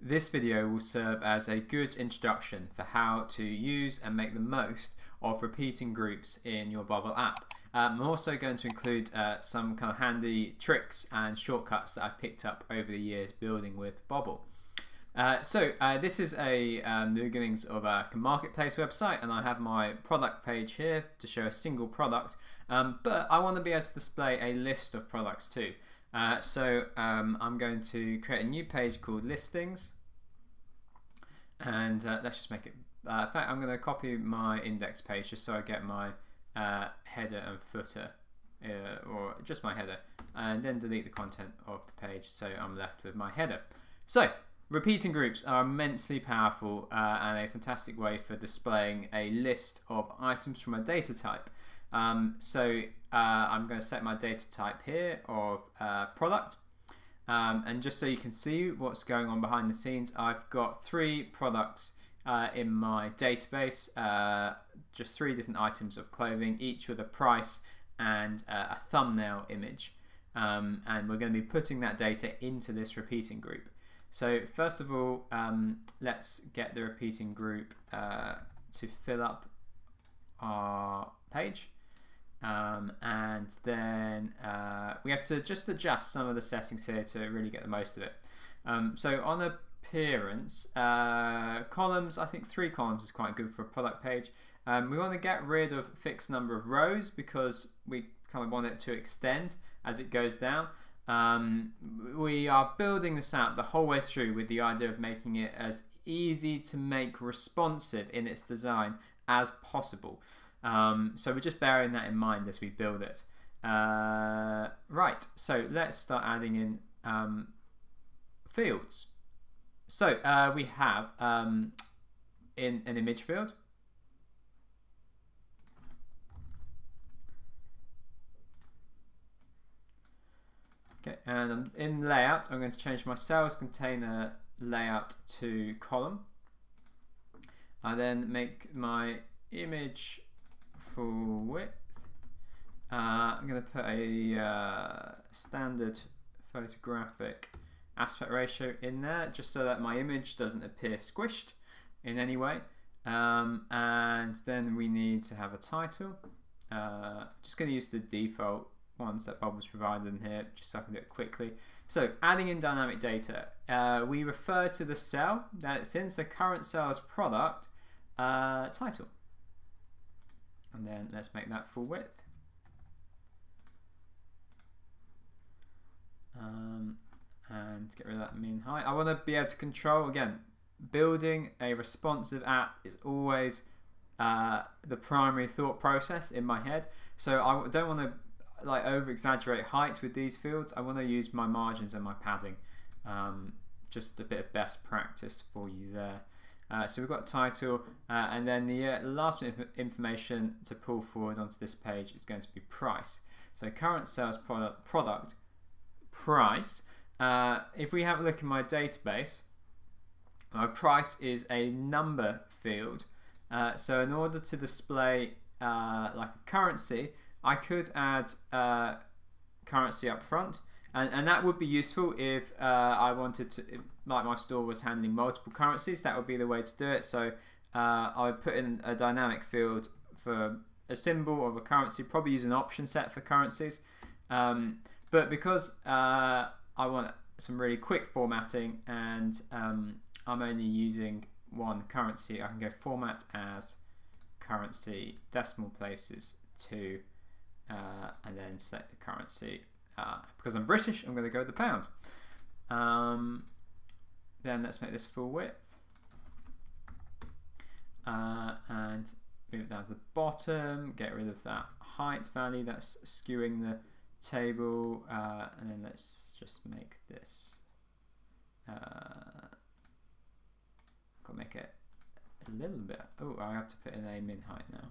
this video will serve as a good introduction for how to use and make the most of repeating groups in your Bubble app. I'm also going to include some kind of handy tricks and shortcuts that I've picked up over the years building with Bubble. This is the beginnings of a marketplace website, and I have my product page here to show a single product, but I want to be able to display a list of products too. I'm going to create a new page called listings, and let's just make it, in fact I'm going to copy my index page just so I get my header and footer, or just my header, and then delete the content of the page so I'm left with my header. So repeating groups are immensely powerful and a fantastic way for displaying a list of items from a data type. I'm going to set my data type here of product, and just so you can see what's going on behind the scenes, I've got 3 products in my database, just 3 different items of clothing, each with a price and a thumbnail image, and we're going to be putting that data into this repeating group. So first of all, let's get the repeating group to fill up our page. And then we have to just adjust some of the settings here to really get the most of it. So on appearance, columns, I think 3 columns is quite good for a product page. We want to get rid of fixed number of rows because we kind of want it to extend as it goes down. We are building this out the whole way through with the idea of making it as easy to make responsive in its design as possible. So we're just bearing that in mind as we build it. Right, so let's start adding in fields. So we have in an image field. Okay, and in layout, I'm going to change my sales container layout to column. I then make my image full width. I'm going to put a standard photographic aspect ratio in there just so that my image doesn't appear squished in any way. And then we need to have a title. Just going to use the default ones that Bubble's provided in here just so I can do it quickly. So adding in dynamic data, we refer to the cell that it's in, so current cell is product title. And then let's make that full width. And get rid of that min height. I want to be able to control, again, building a responsive app is always the primary thought process in my head. So I don't want to over exaggerate height with these fields. I want to use my margins and my padding. Just a bit of best practice for you there. So we've got title, and then the last bit of information to pull forward onto this page is going to be price. So current sales product price. If we have a look in my database, my price is a number field. So in order to display like a currency, I could add currency up front, and that would be useful if I wanted to, like my store was handling multiple currencies. That would be the way to do it. So I would put in a dynamic field for a symbol of a currency, probably use an option set for currencies. But because I want some really quick formatting and I'm only using one currency, I can go format as currency decimal places 2, and then select the currency. Because I'm British, I'm going to go with the pound. Then let's make this full width, and move it down to the bottom, get rid of that height value that's skewing the table, and then let's just make this, got to make it a little bit, oh, I have to put in a min height now,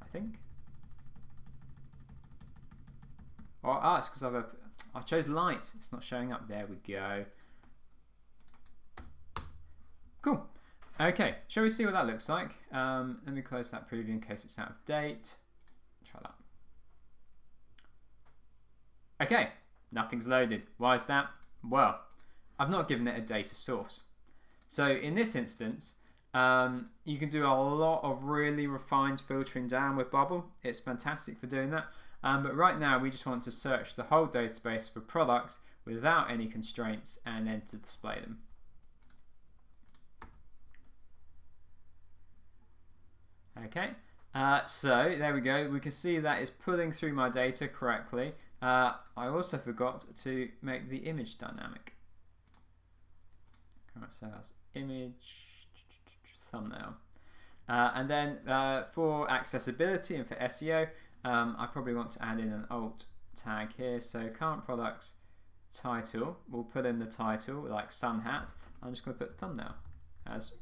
I think. Oh, it's because I chose light. It's not showing up. There we go. Cool. Okay, shall we see what that looks like? Let me close that preview in case it's out of date. Try that. Okay, nothing's loaded. Why is that? Well, I've not given it a data source. So in this instance, you can do a lot of really refined filtering down with Bubble. It's fantastic for doing that. But right now we just want to search the whole database for products without any constraints and then to display them. Okay, so there we go. We can see that it's pulling through my data correctly. I also forgot to make the image dynamic. Right, so that's image thumbnail. And then for accessibility and for SEO, I probably want to add in an alt tag here. So current products title, we'll put in the title like sun hat. I'm just going to put thumbnail as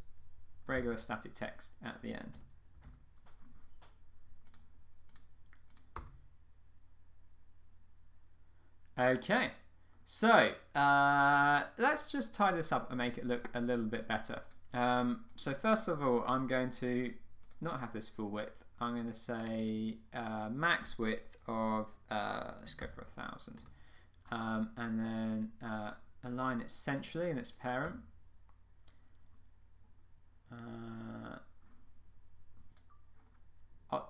regular static text at the end. Okay, so let's just tie this up and make it look a little bit better. So first of all, I'm going to not have this full width. I'm going to say max width of, let's go for 1,000. And then align it centrally in its parent.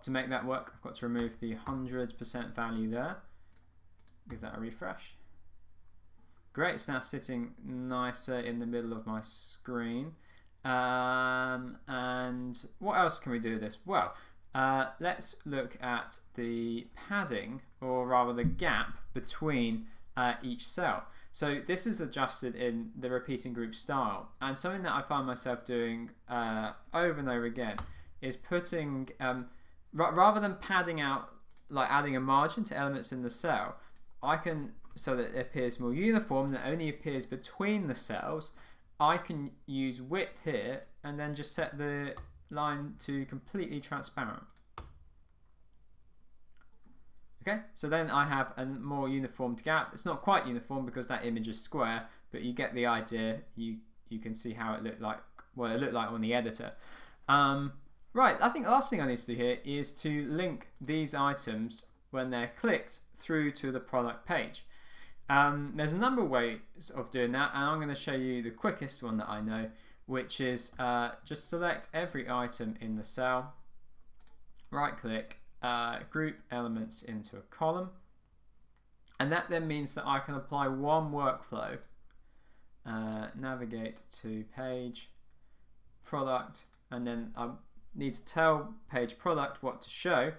To make that work, I've got to remove the 100% value there. Give that a refresh. Great, it's now sitting nicer in the middle of my screen. And what else can we do with this? Well, let's look at the padding, or rather the gap between each cell. So this is adjusted in the repeating group style, and something that I find myself doing over and over again is putting, rather than padding out, like adding a margin to elements in the cell, I can, so that it appears more uniform, that only appears between the cells, I can use width here and then just set the line to completely transparent. Okay, so then I have a more uniformed gap. It's not quite uniform because that image is square, but you get the idea. You can see how it looked like, what it looked like on the editor. Right, I think the last thing I need to do here is to link these items when they're clicked through to the product page. There's a number of ways of doing that, and I'm going to show you the quickest one that I know, which is just select every item in the cell, right click, group elements into a column, and that then means that I can apply one workflow, navigate to page, product, and then I need to tell page product what to show,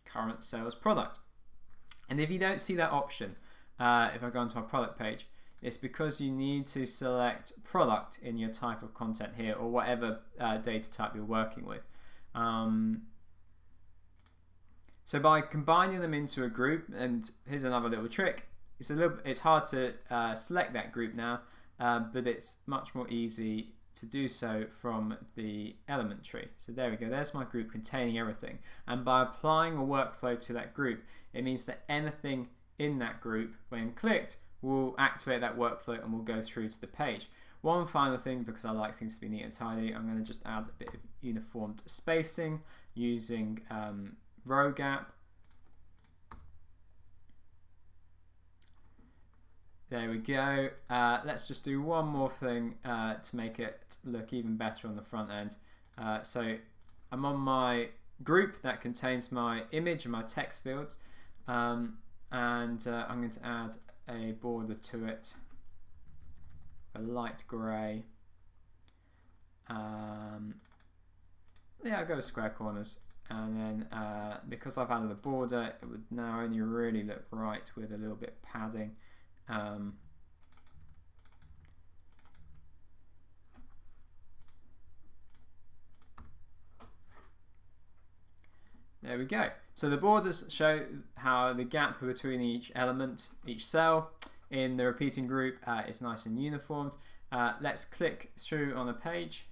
current sales product. And if you don't see that option, if I go onto my product page, it's because you need to select product in your type of content here, or whatever data type you're working with. So by combining them into a group, and here's another little trick, it's hard to select that group now, but it's much more easy to do so from the element tree. So there we go, there's my group containing everything. And by applying a workflow to that group, it means that anything in that group, when clicked, will activate that workflow and will go through to the page. One final thing, because I like things to be neat and tidy, I'm going to just add a bit of uniformed spacing using row gap. There we go. Let's just do one more thing to make it look even better on the front end. So I'm on my group that contains my image and my text fields, and I'm going to add a border to it, a light grey. Yeah, I'll go with square corners, and then because I've added a border, it would now only really look right with a little bit of padding. There we go. So the borders show how the gap between each element, each cell in the repeating group is nice and uniformed. Let's click through on the page.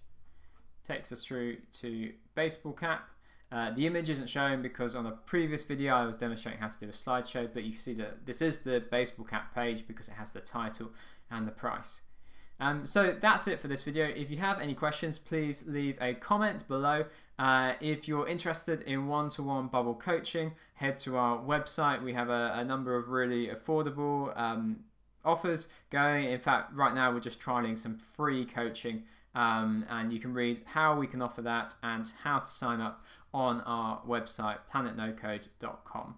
Takes us through to baseball cap. The image isn't shown because on a previous video I was demonstrating how to do a slideshow, but you see that this is the baseball cap page because it has the title and the price. So that's it for this video. If you have any questions, please leave a comment below. If you're interested in one-to-one Bubble coaching, head to our website. We have a number of really affordable offers going. In fact, right now we're just trialing some free coaching, and you can read how we can offer that and how to sign up on our website planetnocode.com.